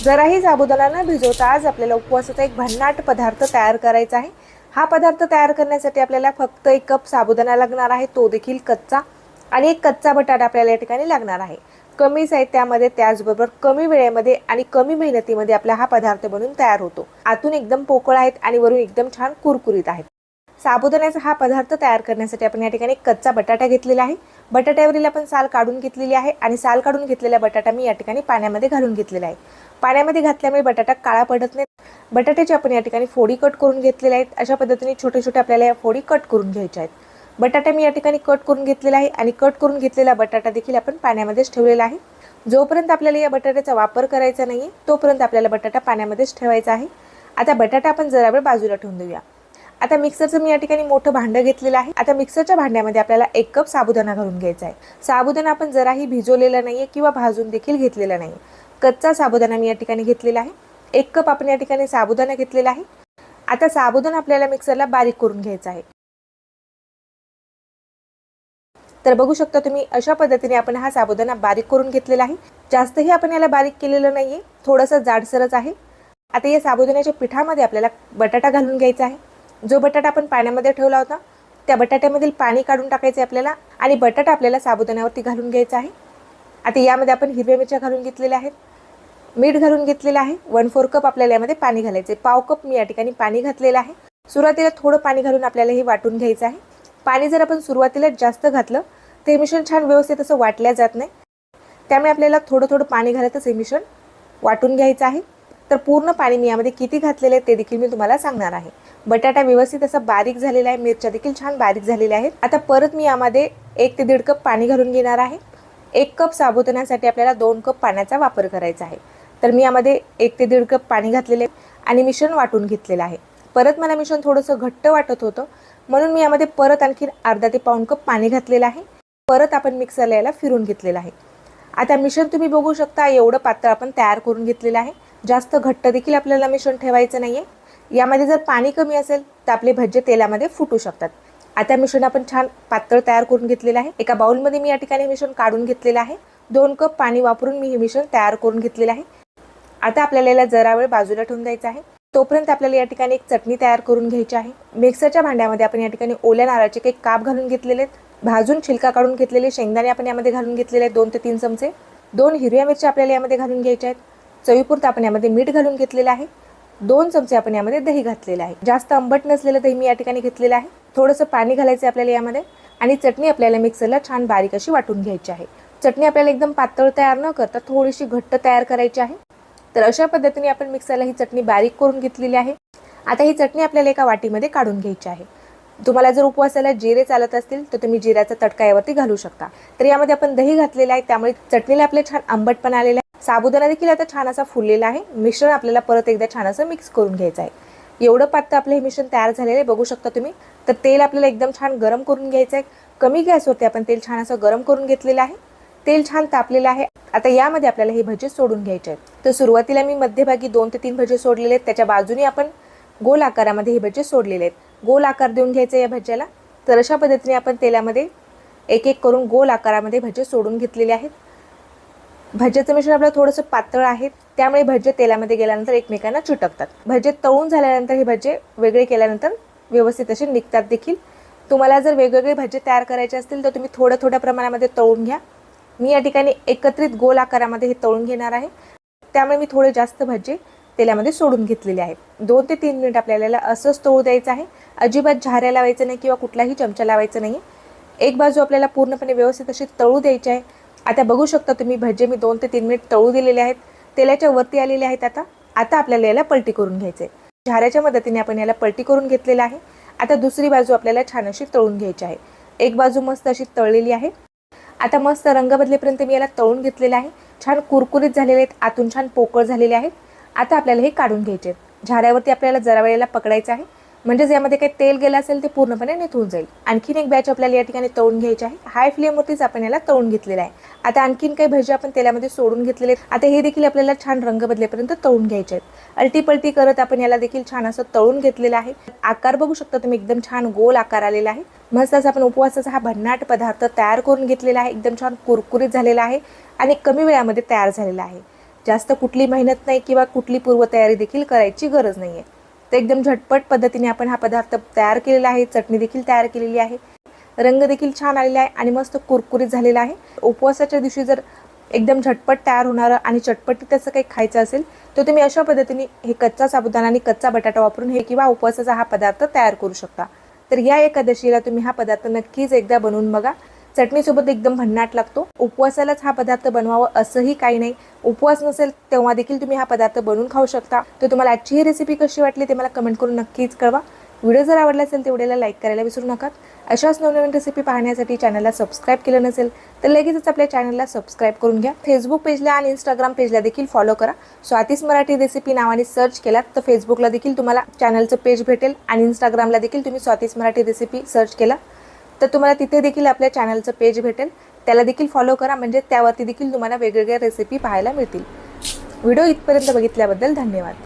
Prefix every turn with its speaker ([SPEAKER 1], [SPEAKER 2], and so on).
[SPEAKER 1] जराही साबुदाणा न भिजवता आज आपल्याला उपवासाचा एक भन्नाट पदार्थ तयार करायचा आहे। हा पदार्थ तयार करण्यासाठी आपल्याला फक्त 1 कप साबुदाणा लागणार आहे, तो देखील कच्चा, आणि 1 कच्चा बटाटा आपल्याला या ठिकाणी लागणार आहे। कमी साहित्यामध्ये त्याचबरोबर कमी वेळेमध्ये आणि कमी मेहनतीमध्ये आपला हा पदार्थ बनून तयार होतो। आतून एकदम पोकळ आहेत आणि वरून एकदम छान कुरकुरीत आहेत। साबुदाण्याचा हा पदार्थ तयार करण्यासाठी आपण या ठिकाणी कच्चा बटाटा घेतलेला आहे। बटाट्यावरील आपण साल काढून घेतलेली आहे आणि साल काढून घेतलेला बटाटा मी या ठिकाणी पाण्यामध्ये घालून घेतलेला आहे। पाण्यामध्ये घातल्यामुळे बटाटा काळा पडत नाही। बटाट्याची आपण या ठिकाणी फोडी कट करून घेतलेल्या आहेत। अशा पद्धतीने छोटे छोटे आपल्याला या फोडी कट करून घ्यायच्या आहेत। बटाटा मी या ठिकाणी कट करून घेतलेला आहे आणि कट करून घेतलेला बटाटा देखील आपण पाण्यामध्येच ठेवलेला आहे। जोपर्यंत आपल्याला या बटाट्याचा वापर करायचा नाही तोपर्यंत आपल्याला बटाटा पाण्यामध्येच ठेवायचा आहे। आता बटाटा आपण जरा वेळ बाजूला ठेवून देऊया। आता मिक्सरचं मी या ठिकाणी मोठं भांडं घेतलेलं आहे। आता मिक्सरच्या भांड्यामध्ये आपल्याला 1 कप साबुदाणा घालून घ्यायचा आहे। साबुदाणा आपण जराही भिजवलेला नाहीये किंवा भाजून देखील घेतलेला नाही, कच्चा साबुदाणा मी या ठिकाणी घेतलेला आहे। 1 कप आपण या ठिकाणी साबुदाणा घेतलेला आहे। आता साबुदाणा आपल्याला मिक्सरला बारीक करून घ्यायचा आहे। तर बघू शकता तुम्ही अशा पद्धतीने आपण हा साबुदाणा बारीक करून घेतलेला आहे। जास्तही आपण याला बारीक केलेलं नाहीये, थोडंसं जाडसरच आहे। आता या साबुदाण्याच्या पिठामध्ये आपल्याला बटाटा घालून घ्यायचा आहे। जो बटाटा आपण पाण्यामध्ये ठेवला होता त्या बटाट्यामधील पाणी काढून टाकायचे आपल्याला आणि बटाटा आपल्याला साबुदाण्यावरती घालून घ्यायचा आहे। आता यामध्ये आपण हिरव्या मिरच्या घालून घेतलेल्या आहेत, मीठ घालून घेतलेलं आहे। 1/4 कप आपल्याला यामध्ये पाणी घालायचे। पाव कप मी या ठिकाणी पाणी घातलेलं आहे। सुरुवातीला थोडं पाणी घालून आपल्याला हे वाटून घ्यायचं आहे। पाणी जर आपण सुरुवातीला जास्त घातलं तर हे मिश्रण छान व्यवस्थित असं वाटल्या जात नाही, त्यामुळे आपल्याला थोडं थोडं पाणी घालतच हे मिश्रण वाटून घ्यायचं आहे। तर पूर्ण पाणी मी यामध्ये किती घातलेलं आहे ते देखील मी तुम्हाला सांगणार आहे। बटाटा व्यवस्थित असा बारीक झालेला आहे, मिरच्या देखील छान बारीक झालेल्या आहेत। आता परत मी यामध्ये 1 ते 1.5 कप पाणी घालून घेणार आहे। 1 कप साबुदाण्यासाठी आपल्याला 2 कप पाण्याचा वापर करायचा आहे। तर मी यामध्ये 1 ते 1.5 कप पाणी घातलेले आणि मिश्रण वाटून घेतलेलं आहे। परत मला मिश्रण थोडंसं घट्ट वाटत होतं म्हणून मी यामध्ये परत आणखी अर्धा ते पाऊण कप पाणी घातलेलं आहे। परत आपण मिक्सरला याला फिरून घेतलेलं आहे। आता मिश्रण तुम्ही बघू शकता एवढं पातळ आपण तयार करून घेतलेलं आहे। जास्त घट्ट देखील आपल्याला मिश्रण ठेवायचं नाहीये। यामध्ये जर पाणी कमी असेल तर आपले भज्जे तेलामध्ये फुटू शकतात। आता मिश्रण आपण छान पातळ तयार करून घेतलेलं आहे। एका बाउलमध्ये मी या ठिकाणी मिश्रण काढून घेतलेलं आहे। 2 कप पाणी वापरून मी हे मिश्रण तयार करून घेतलेलं आहे। आता आपल्याला याला जरा वेळ बाजूला ठेवून द्यायचं आहे। तोपर्यंत आपल्याला या ठिकाणी एक चटणी तयार करून घ्यायची आहे। मिक्सरच्या भांड्यामध्ये आपण या ठिकाणी ओल्या नारळाचे काही काप घालून घेतलेले आहेत। भाजून छिलका काढून घेतलेले शेंगदाणे आपण यामध्ये घालून घेतलेले आहेत 2 ते 3 चमचे। 2 हिरव्या मिरच्या आपल्याला यामध्ये घालून घ्यायच्या आहेत। चवीपुरतं आपण यामध्ये मीठ घालून घेतलेलं आहे। 2 चमचे आपण यामध्ये दही घातलेलं आहे। जास्त आंबट नसलेलं दही मी या ठिकाणी घेतलेलं आहे। थोडंसं पाणी घालायचं आपल्याला यामध्ये आणि चटणी आपल्याला मिक्सरला छान बारीक अशी वाटून घ्यायची आहे। चटणी आपल्याला एकदम पातळ तयार न करता थोडीशी घट्ट तयार करायची आहे। तर अशा पद्धतीने आपण मिक्सरला ही चटणी बारीक करून घेतलेली आहे। आता ही चटणी आपल्याला एका वाटीमध्ये काढून घ्यायची आहे। तुम्हाला जर उपवासाला जिरे चालत असतील तर तुम्ही जिऱ्याचा तडका यावरती घालू शकता। तर यामध्ये आपण दही घातलेलं आहे त्यामुळे चटणीला आपले छान आंबटपणा आलेला आहे। साबुदाणा देखील आता छान असा फुललेला आहे। मिश्रण आपल्याला परत एकदा छान असं मिक्स करून घ्यायचं आहे। एवढं पातळ आपलं हे मिश्रण तयार झालेलं आहे बघू शकता तुम्ही। तर तेल आपल्याला एकदम छान गरम करून घ्यायचं आहे। कमी गॅसवरती आपण तेल छान असं गरम करून घेतलेलं आहे। तेल छान तापलेलं आहे। आता यामध्ये आपल्याला हे भजे सोडून घ्यायचे आहेत। तर सुरुवातीला मी मध्यभागी 2 ते 3 भजे सोडलेले आहेत। त्याच्या बाजूने आपण गोल आकारामध्ये हे भजे सोडलेले आहेत। गोल आकार देऊन घ्यायचे या भज्याला। तर अशा पद्धतीने आपण तेलामध्ये एक एक करून गोल आकारामध्ये भजे सोडून घेतलेले आहेत। भज्याचं मिश्रण आपलं थोडंसं पातळ आहे त्यामुळे भजे तेलामध्ये गेल्यानंतर एकमेकांना चिटकतात। भजे तळून झाल्यानंतर हे भजे वेगळे केल्यानंतर व्यवस्थित असे निघतात देखील। तुम्हाला जर वेगवेगळे भजे तयार करायचे असतील तर तुम्ही थोड्या थोड्या प्रमाणामध्ये तळून घ्या। मी या ठिकाणी एकत्रित गोल आकारामध्ये हे तळून घेणार आहे, त्यामुळे मी थोडे जास्त भजे तेलामध्ये सोडून घेतलेले आहेत। 2 ते 3 मिनिट आपल्याला असंच तळू द्यायचं आहे। अजिबात झाऱ्या लावायचं नाही किंवा कुठलाही चमचा लावायचं नाही। एक बाजू आपल्याला पूर्णपणे व्यवस्थित अशी तळू द्यायची आहे। आता बघू शकता तुम्ही भजे मी 2 ते 3 मिनिट तळू दिलेले आहेत, तेलाच्या वरती आलेले आहेत। आता आपल्याला याला पलटी करून घ्यायचे। झाऱ्याच्या मदतीने आपण याला पलटी करून घेतलेला आहे। आता दुसरी बाजू आपल्याला छान अशी तळून घ्यायची आहे। एक बाजू मस्त अशी तळलेली आहे। आता मस्त रंग बदलेपर्यंत मी याला तळून घेतलेलं आहे। छान कुरकुरीत झालेले आहेत, आतून छान पोकळ झालेले आहेत। आता आपल्याला हे काढून घ्यायचे आहेत। झाऱ्यावरती आपल्याला जरा वेळेला पकडायचं आहे, म्हणजेच यामध्ये काही तेल गेलं असेल ते पूर्णपणे निथळून जाईल। आणखीन एक बॅच आपल्याला या ठिकाणी तळून घ्यायची आहे। हाय फ्लेमवरतीच आपण याला तळून घेतलेला आहे। आता आणखीन काही भजी आपण तेलामध्ये सोडून घेतलेले आहेत। आता हे देखील आपल्याला छान रंग बदलेपर्यंत तळून घ्यायचे आहेत। अल्टी पलटी करत आपण याला देखील छान असं तळून घेतलेलं आहे। आकार बघू शकता तुम्ही, एकदम छान गोल आकार आलेला आहे। मस्त असं आपण उपवासाचा हा भन्नाट पदार्थ तयार करून घेतलेला आहे। एकदम छान कुरकुरीत झालेला आहे आणि कमी वेळामध्ये तयार झालेला आहे। जास्त कुठली मेहनत नाही किंवा कुठली पूर्वतयारी देखील करायची गरज नाही आहे. तर एकदम झटपट पद्धतीने आपण हा पदार्थ तयार केलेला आहे. चटणी देखील तयार केलेली आहे. रंग देखील छान आलेला आहे आणि मस्त कुरकुरीत झालेला आहे. उपवासाच्या दिवशी जर एकदम झटपट तयार होणारं आणि चटपटीत असं काही खायचं असेल तर तुम्ही अशा पद्धतीने हे कच्चा साबुदाणा आणि कच्चा बटाटा वापरून हे किंवा उपवासाचा हा पदार्थ तयार करू शकता. तर या एकादशीला तुम्ही हा पदार्थ नक्कीच एकदा बनवून बघा. चटणीसोबत एकदम भन्नाट लागतो. उपवासालाच हा पदार्थ बनवावं असंही काही नाही. उपवास नसेल तेव्हा देखील तुम्ही हा पदार्थ बनवून खाऊ शकता. तर तुम्हाला आजची ही रेसिपी कशी वाटली ते मला कमेंट करून नक्कीच कळवा. व्हिडिओ जर आवडला असेल तर व्हिडिओला लाईक करायला विसरू नका. अशाच नवनवीन रेसिपी पाहण्यासाठी चॅनलला सबस्क्राईब केलं नसेल तर लगेचच आपल्या चॅनलला सबस्क्राईब करून घ्या. फेसबुक पेजला आणि इंस्टाग्राम पेजला देखील फॉलो करा. स्वातीस मराठी रेसिपी नावाने सर्च केलात तर फेसबुकला देखील तुम्हाला चॅनलचं पेज भेटेल आणि इंस्टाग्रामला देखील तुम्ही स्वातीस मराठी रेसिपी सर्च केला तर तुम्हाला तिथे देखील आपल्या चॅनलचं पेज भेटेल. त्याला देखील फॉलो करा, म्हणजे त्यावरती देखील तुम्हाला वेगवेगळ्या रेसिपी पाहायला मिळतील. व्हिडिओ इथपर्यंत बघितल्याबद्दल धन्यवाद.